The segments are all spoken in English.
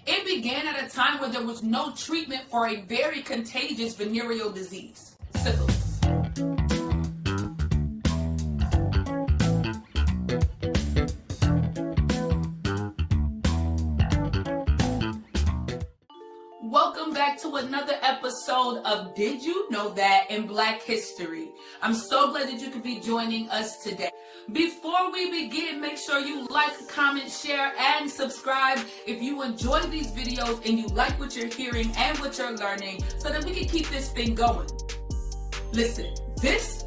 It began at a time when there was no treatment for a very contagious venereal disease, syphilis. Welcome back to another episode of Did You Know That in Black History. I'm so glad that you could be joining us today. Before we begin, make sure you like, comment, share, and subscribe if you enjoy these videos and you like what you're hearing and what you're learning so that we can keep this thing going. Listen, this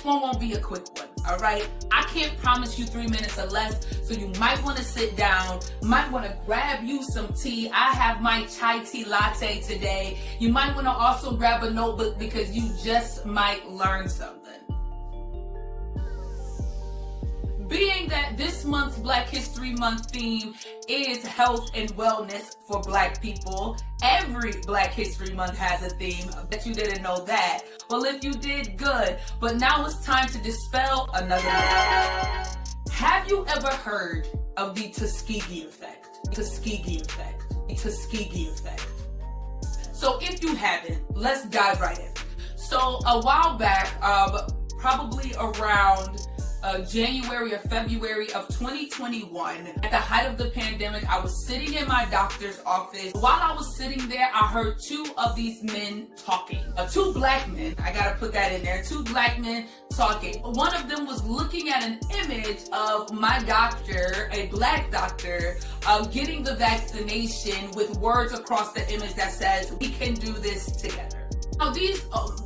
one won't be a quick one, all right? I can't promise you 3 minutes or less, so you might want to sit down, might want to grab you some tea. I have my chai tea latte today. You might want to also grab a notebook because you just might learn something. Being that this month's Black History Month theme is health and wellness for Black people, every Black History Month has a theme. I bet you didn't know that. Well, if you did, good. But now it's time to dispel another myth. Have you ever heard of the Tuskegee Effect? Tuskegee Effect. The Tuskegee Effect. So if you haven't, let's dive right in. So a while back, probably around January or February of 2021, at the height of the pandemic, I was sitting in my doctor's office. While I was sitting there, I heard two of these men talking. Two black men, I gotta put that in there, two black men talking. One of them was looking at an image of my doctor, a black doctor, getting the vaccination with words across the image that says, "We can do this together." Now, these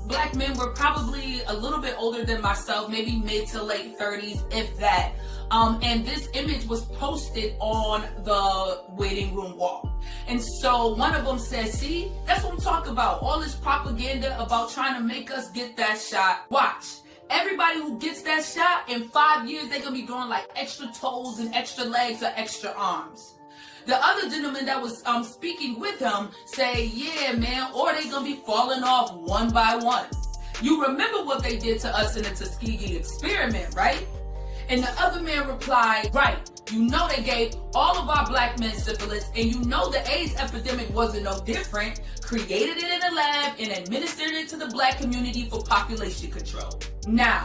black men were probably a little bit older than myself, maybe mid to late 30s, if that. And this image was posted on the waiting room wall. And so one of them said, "See, that's what I'm talking about. All this propaganda about trying to make us get that shot. Watch. Everybody who gets that shot, in 5 years, they're going to be growing like extra toes and extra legs or extra arms." The other gentleman that was speaking with him say, "Yeah, man, or they gonna be falling off one by one." You remember what they did to us in the Tuskegee Experiment, right? And the other man replied, "Right, you know they gave all of our black men syphilis, and you know the AIDS epidemic wasn't no different, created it in a lab and administered it to the black community for population control." Now,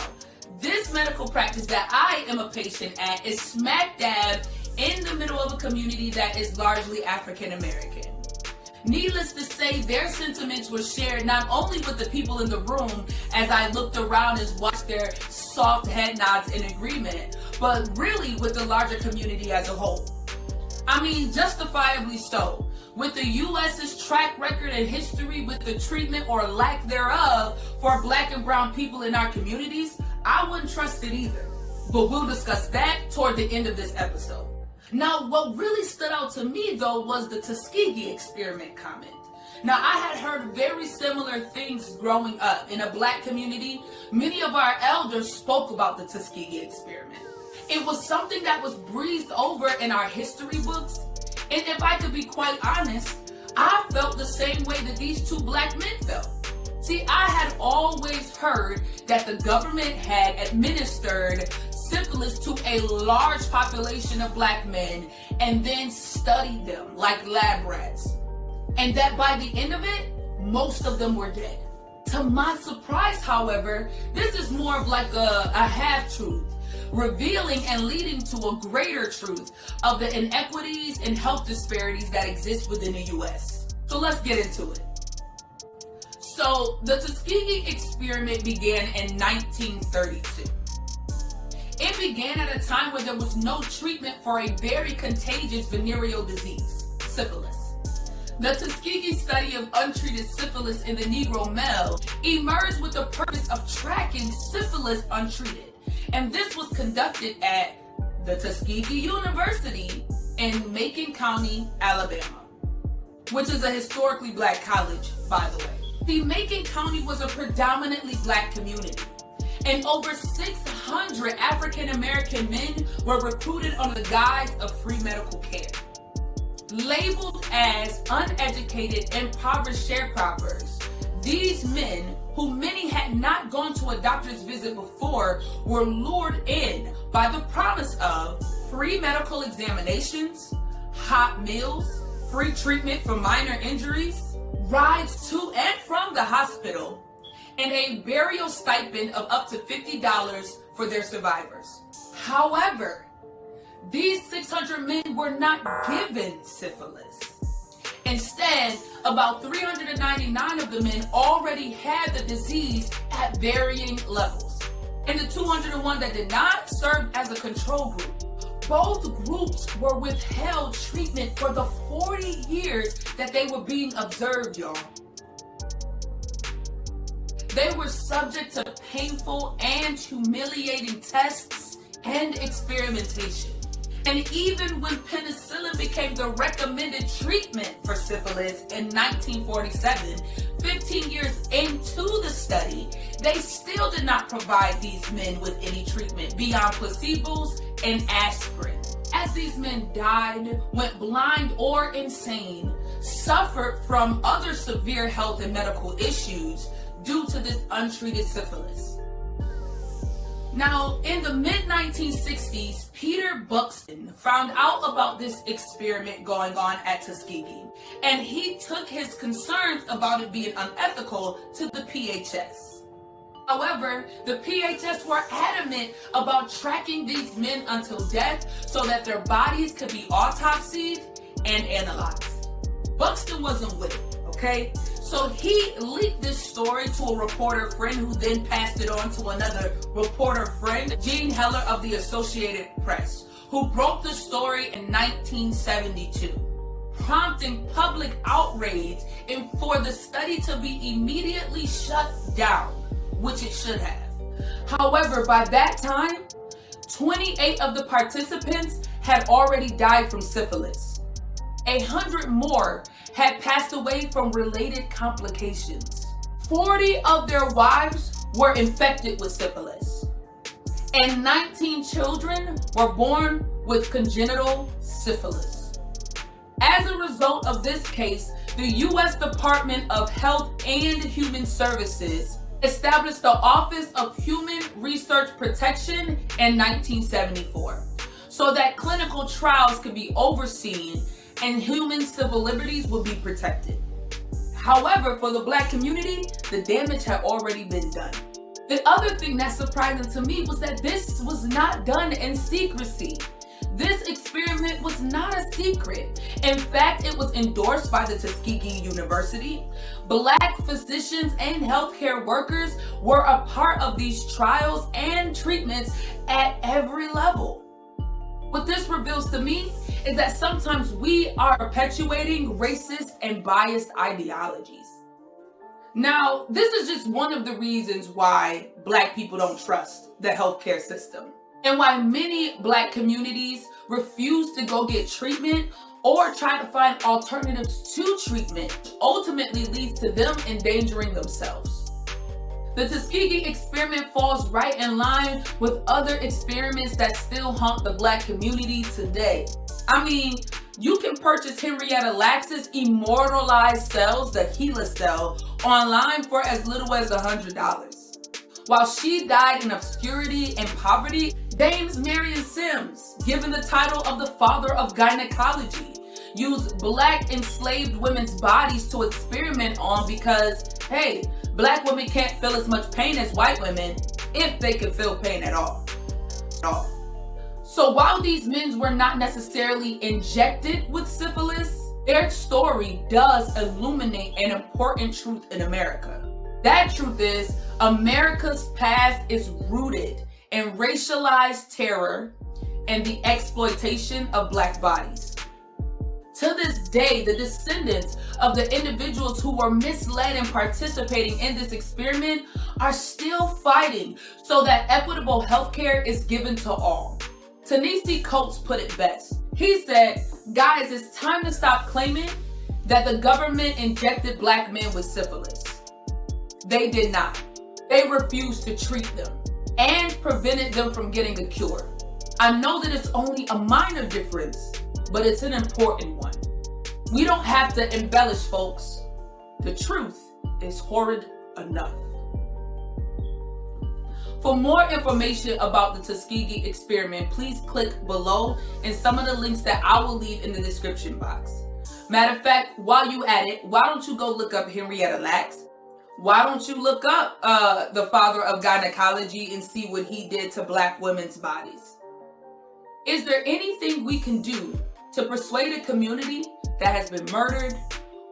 this medical practice that I am a patient at is smack dab in the middle of a community that is largely African American. Needless to say, their sentiments were shared not only with the people in the room as I looked around and watched their soft head nods in agreement, but really with the larger community as a whole. I mean, justifiably so. With the U.S.'s track record and history with the treatment or lack thereof for black and brown people in our communities, I wouldn't trust it either. But we'll discuss that toward the end of this episode. Now, what really stood out to me, though, was the Tuskegee Experiment comment. Now, I had heard very similar things growing up. In a black community, many of our elders spoke about the Tuskegee Experiment. It was something that was breezed over in our history books. And if I could be quite honest, I felt the same way that these two black men felt. See, I had always heard that the government had administered syphilis to a large population of black men and then studied them like lab rats. And that by the end of it, most of them were dead. To my surprise, however, this is more of like a half-truth, revealing and leading to a greater truth of the inequities and health disparities that exist within the U.S. So let's get into it. So the Tuskegee Experiment began in 1932. It began at a time when there was no treatment for a very contagious venereal disease, syphilis. The Tuskegee study of untreated syphilis in the Negro male emerged with the purpose of tracking syphilis untreated. And this was conducted at the Tuskegee University in Macon County, Alabama, which is a historically black college, by the way. The Macon County was a predominantly black community, and over 600 African American men were recruited under the guise of free medical care. Labeled as uneducated, impoverished sharecroppers, these men, who many had not gone to a doctor's visit before, were lured in by the promise of free medical examinations, hot meals, free treatment for minor injuries, rides to and from the hospital, and a burial stipend of up to $50 for their survivors. However, these 600 men were not given syphilis. Instead, about 399 of the men already had the disease at varying levels. And the 201 that did not served as a control group. Both groups were withheld treatment for the 40 years that they were being observed, y'all. They were subject to painful and humiliating tests and experimentation. And even when penicillin became the recommended treatment for syphilis in 1947, 15 years into the study, they still did not provide these men with any treatment beyond placebos and aspirin. As these men died, went blind or insane, suffered from other severe health and medical issues due to this untreated syphilis. Now, in the mid-1960s, Peter Buxton found out about this experiment going on at Tuskegee, and he took his concerns about it being unethical to the PHS. However, the PHS were adamant about tracking these men until death so that their bodies could be autopsied and analyzed. Buxton wasn't with it, okay? So he leaked this story to a reporter friend who then passed it on to another reporter friend, Gene Heller of the Associated Press, who broke the story in 1972, prompting public outrage and for the study to be immediately shut down, which it should have. However, by that time, 28 of the participants had already died from syphilis. 100 more had passed away from related complications. 40 of their wives were infected with syphilis, and 19 children were born with congenital syphilis. As a result of this case, the U.S. Department of Health and Human Services established the Office of Human Research Protection in 1974, so that clinical trials could be overseen and human civil liberties will be protected. However, for the Black community, the damage had already been done. The other thing that's surprising to me was that this was not done in secrecy. This experiment was not a secret. In fact, it was endorsed by the Tuskegee University. Black physicians and healthcare workers were a part of these trials and treatments at every level. What this reveals to me is that sometimes we are perpetuating racist and biased ideologies. Now, this is just one of the reasons why Black people don't trust the healthcare system, and why many Black communities refuse to go get treatment or try to find alternatives to treatment, which ultimately leads to them endangering themselves. The Tuskegee Experiment falls right in line with other experiments that still haunt the Black community today. I mean, you can purchase Henrietta Lacks's immortalized cells, the HeLa cell, online for as little as $100. While she died in obscurity and poverty, Dames Marion Sims, given the title of the father of gynecology, used Black enslaved women's bodies to experiment on because, hey, Black women can't feel as much pain as white women if they can feel pain at all. So while these men were not necessarily injected with syphilis, their story does illuminate an important truth in America. That truth is, America's past is rooted in racialized terror and the exploitation of Black bodies. To this day, the descendants of the individuals who were misled in participating in this experiment are still fighting so that equitable healthcare is given to all. Ta-Nehisi Coates put it best. He said, guys, it's time to stop claiming that the government injected Black men with syphilis. They did not. They refused to treat them and prevented them from getting a cure. I know that it's only a minor difference, but it's an important one. We don't have to embellish, folks. The truth is horrid enough. For more information about the Tuskegee Experiment, please click below and some of the links that I will leave in the description box. Matter of fact, while you at it, why don't you go look up Henrietta Lacks? Why don't you look up the father of gynecology and see what he did to black women's bodies? Is there anything we can do to persuade a community that has been murdered,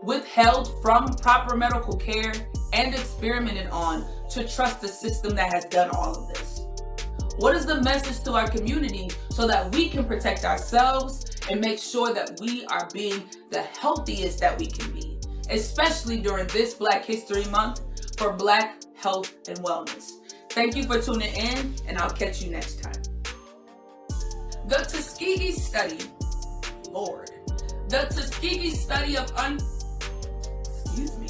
withheld from proper medical care, and experimented on to trust the system that has done all of this? What is the message to our community so that we can protect ourselves and make sure that we are being the healthiest that we can be, especially during this Black History Month for Black health and wellness? Thank you for tuning in, and I'll catch you next time. The Tuskegee study, Lord, the Tuskegee study of excuse me.